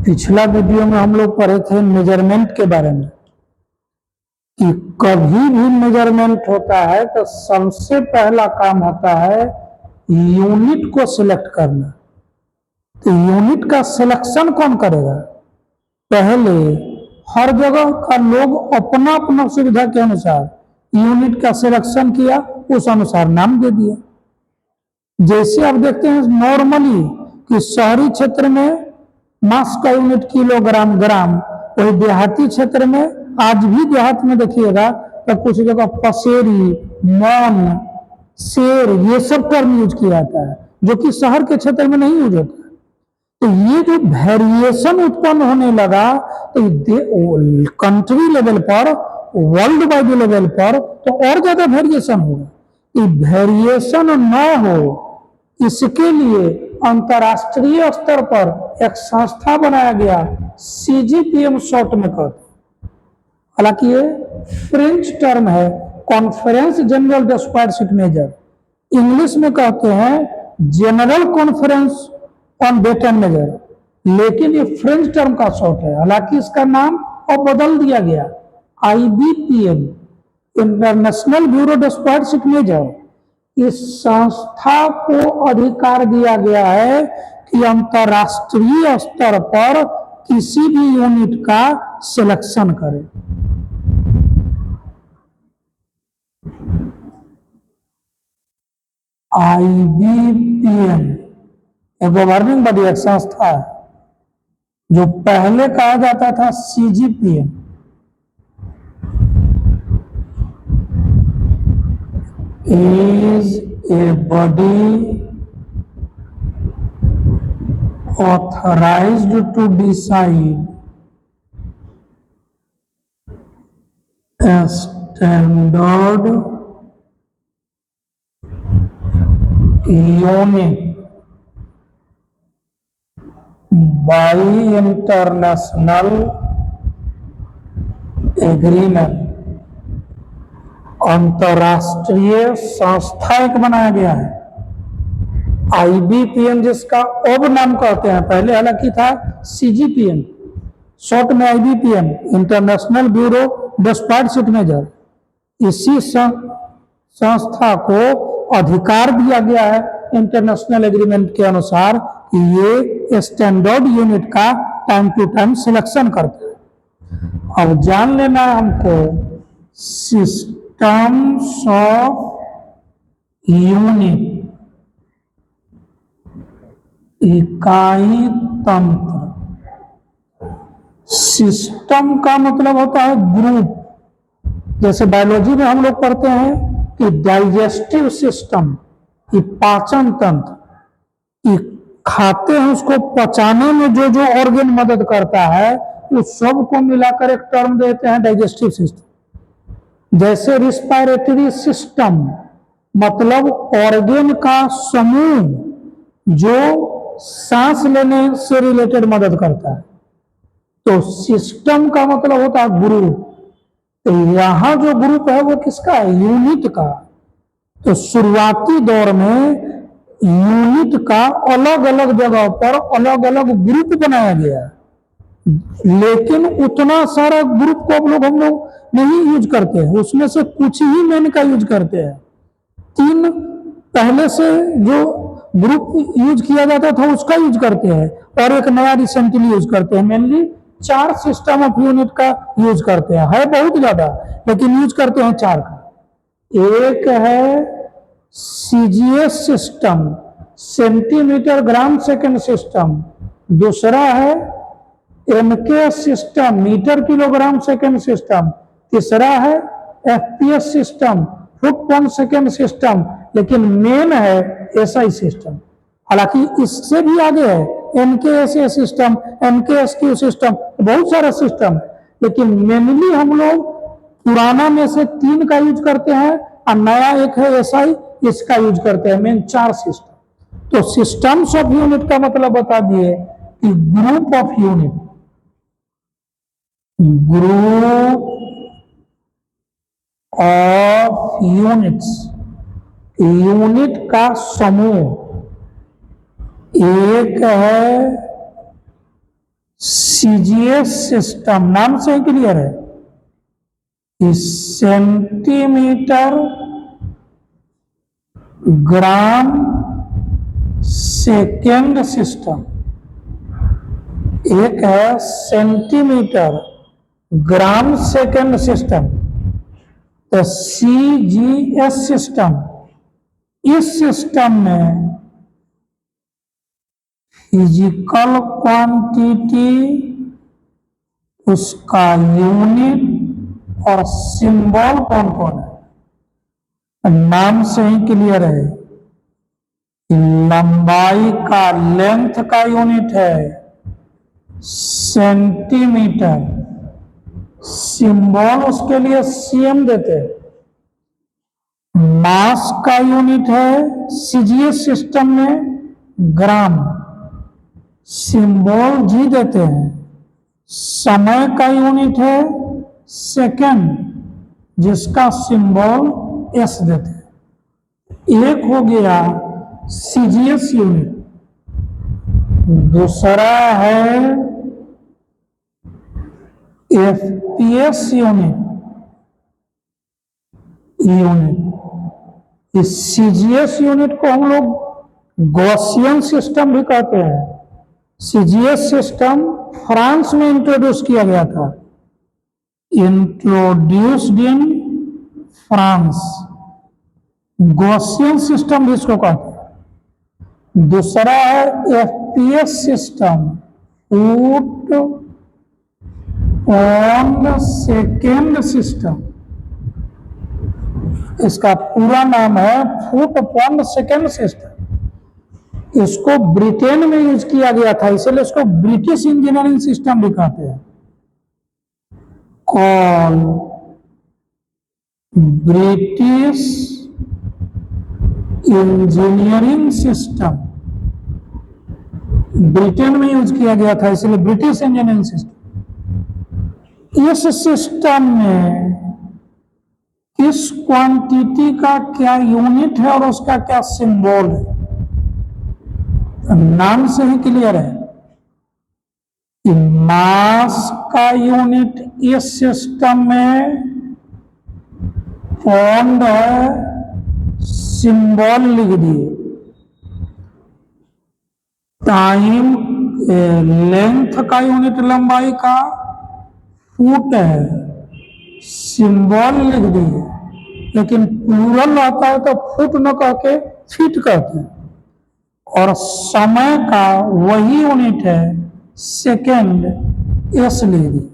पिछला वीडियो में हम लोग पढ़े थे मेजरमेंट के बारे में कि कभी भी मेजरमेंट होता है तो सबसे पहला काम होता है यूनिट को सिलेक्ट करना। तो यूनिट का सिलेक्शन कौन करेगा? पहले हर जगह का लोग अपना अपना सुविधा के अनुसार यूनिट का सिलेक्शन किया, उस अनुसार नाम दे दिया। जैसे आप देखते हैं नॉर्मली कि शहरी क्षेत्र में मास का यूनिट किलोग्राम, ग्राम, वही देहाती क्षेत्र में आज भी देहात में देखिएगा तो कुछ जगह पसेरी, मौन, शेर, ये सब टर्म यूज किया जाता है जो कि शहर के क्षेत्र में नहीं यूज होता। तो ये जो वेरिएशन उत्पन्न होने लगा तो कंट्री लेवल पर, वर्ल्ड वाइड लेवल पर तो और ज्यादा वेरिएशन होगा। वेरिएशन न हो इसके लिए अंतर्राष्ट्रीय स्तर पर एक संस्था बनाया गया, CGPM शॉर्ट में कहते हैं। हालांकि ये फ्रेंच टर्म है, कॉन्फ्रेंस जनरल डे स्क्वायर शीट मेजर। इंग्लिश में कहते हैं general conference on weight and measure, लेकिन ये फ्रेंच टर्म का शॉर्ट है। हालांकि इसका नाम अब बदल दिया गया, IBPM, इंटरनेशनल ब्यूरो डे स्क्वायर शीट मेजर। इस संस्था को अधिकार दिया गया है कि अंतर्राष्ट्रीय स्तर पर किसी भी यूनिट का सिलेक्शन करे। IBPM एक गवर्निंग बॉडी, एक संस्था है जो पहले कहा जाता था CGPM। is a body authorized to decide a standard unit by international agreement। अंतरराष्ट्रीय संस्था एक बनाया गया है IBPM, जिसका अब नाम कहते हैं, पहले हालांकि था CGPM, शॉर्ट में IBPM, इंटरनेशनल ब्यूरो डे स्क्वायर शीट मेजर। इसी संस्था को अधिकार दिया गया है इंटरनेशनल एग्रीमेंट के अनुसार कि ये स्टैंडर्ड यूनिट का टाइम टू टाइम सिलेक्शन करते हैं। अब जान लेना हमको सिस्टम्स ऑफ यूनिट, इकाई तंत्र। सिस्टम का मतलब होता है ग्रुप। जैसे बायोलॉजी में हम लोग पढ़ते हैं कि डाइजेस्टिव सिस्टम, कि पाचन तंत्र, कि खाते हैं उसको पचाने में जो जो ऑर्गन मदद करता है उस सब को मिलाकर एक टर्म देते हैं डाइजेस्टिव सिस्टम। जैसे रिस्पायरेटरी सिस्टम मतलब ऑर्गन का समूह जो सांस लेने से रिलेटेड मदद करता है। तो सिस्टम का मतलब होता है ग्रुप। तो यहां जो ग्रुप है वो किसका है? यूनिट का। तो शुरुआती दौर में यूनिट का अलग अलग जगह पर अलग अलग ग्रुप बनाया गया, लेकिन उतना सारा ग्रुप को हम लोग नहीं यूज करते हैं, उसमें से कुछ ही मेन का यूज करते हैं। 3 पहले से जो ग्रुप यूज किया जाता था उसका यूज करते हैं और एक नया रिसेंटली यूज करते हैं। मेनली 4 सिस्टम ऑफ यूनिट का यूज करते हैं, है बहुत ज्यादा लेकिन यूज करते हैं 4 का। एक है CGS system, centimetre gram second system. दूसरा है MKS system, metre kilogram second system. तीसरा है FPS system, foot per second system. लेकिन मेन है SI सिस्टम। हालांकि इससे भी आगे है NKSA सिस्टम, NKSQ सिस्टम, बहुत सारा सिस्टम है, लेकिन मेनली हम लोग पुराना में से 3 का यूज करते हैं और नया एक है SI, इसका यूज करते हैं। Main 4 system. तो सिस्टम्स ऑफ यूनिट का मतलब बता दिए कि group of unit, group of units, unit का समूह। एक है सीजीएस सिस्टम, नाम से ही क्लियर है, सेंटीमीटर ग्राम सेकेंड सिस्टम। एक है सेंटीमीटर ग्राम सेकेंड सिस्टम, तो सीजीएस सिस्टम। इस सिस्टम में फिजिकल क्वांटिटी, उसका यूनिट और सिंबल कौन कौन है, नाम से ही क्लियर है। लंबाई का, लेंथ का यूनिट है सेंटीमीटर, सिंबल उसके लिए सीएम देते हैं। मास का यूनिट है सीजीएस सिस्टम में ग्राम, सिंबल जी देते हैं। समय का यूनिट है सेकेंड, जिसका सिंबल एस देते हैं। एक हो गया सीजीएस यूनिट। दूसरा है एफपीएस यूनिट। इस सीजीएस यूनिट को हम लोग गॉसियन सिस्टम भी कहते हैं। सीजीएस सिस्टम फ्रांस में इंट्रोड्यूस किया गया था, introduced in France. Gaussian system भी इसको कहते हैं। दूसरा है FPS system, foot on second system. इसका पूरा नाम है फुट ऑन सेकेंड सिस्टम। इसको ब्रिटेन में यूज किया गया था, इसलिए इसको ब्रिटिश इंजीनियरिंग सिस्टम भी कहते हैं। Call British engineering system, Britain में यूज किया गया था, इसलिए ब्रिटिश इंजीनियरिंग सिस्टम। इस सिस्टम में किस क्वांटिटी का क्या यूनिट है और उसका क्या सिंबल है, नाम से ही क्लियर है। मास का यूनिट इस सिस्टम में पॉन्ड है, सिंबल लिख दिए। टाइम, लेंथ का यूनिट लंबाई का फुट है, सिंबल लिख दिए। लेकिन प्लूरल रहता है तो फुट न कह के फीट कहते हैं। और समय का वही यूनिट है सेकेंड, एस लिख दिए।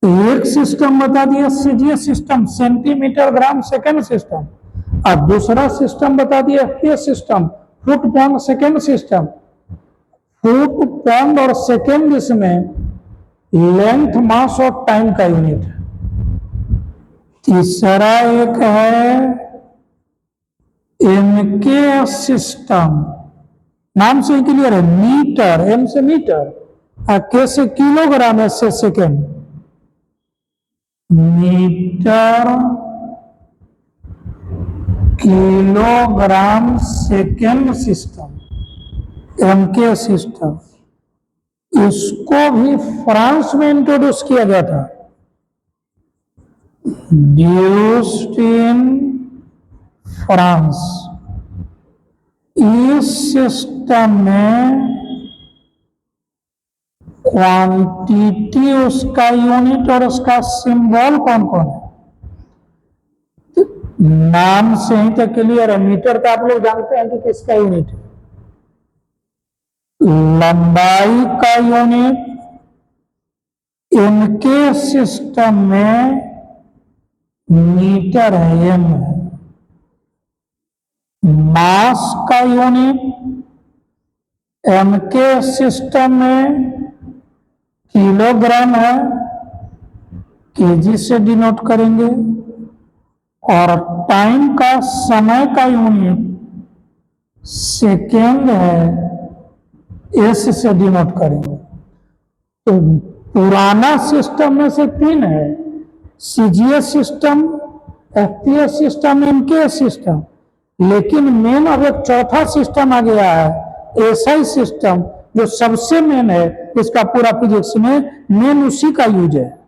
तो एक सिस्टम बता दिया CGS system, centimetre gram second system, और दूसरा सिस्टम बता दिया FPS system, foot pound second system. Foot pound और सेकेंड इसमें लेंथ, मास और टाइम का यूनिट है। तीसरा एक है एमके सिस्टम, नाम से क्लियर है, मीटर, एम से मीटर और के से किलोग्राम, एस से second. Metre kilogram second system, MK system. इसको भी फ्रांस में इंट्रोड्यूस किया गया था, ड्यूस्ड इन फ्रांस। इस सिस्टम में क्वांटिटी, उसका यूनिट और उसका सिंबल कौन कौन है, नाम से ही तो क्लियर है। मीटर का आप लोग जानते हैं कि किसका यूनिट है, लंबाई का यूनिट इनके सिस्टम में मीटर है, एम है। मास का यूनिट एम के सिस्टम में किलोग्राम है, केजी से डिनोट करेंगे। और टाइम का, समय का यूनिट सेकेंड है, एस से डिनोट करेंगे। तो पुराना सिस्टम में से तीन है, CGS system, FPS system, MKS system. लेकिन मेन अब एक चौथा सिस्टम आ गया है, एसआई सिस्टम, जो सबसे मेन है, इसका पूरा फिजिक्स में मेन उसी का यूज है।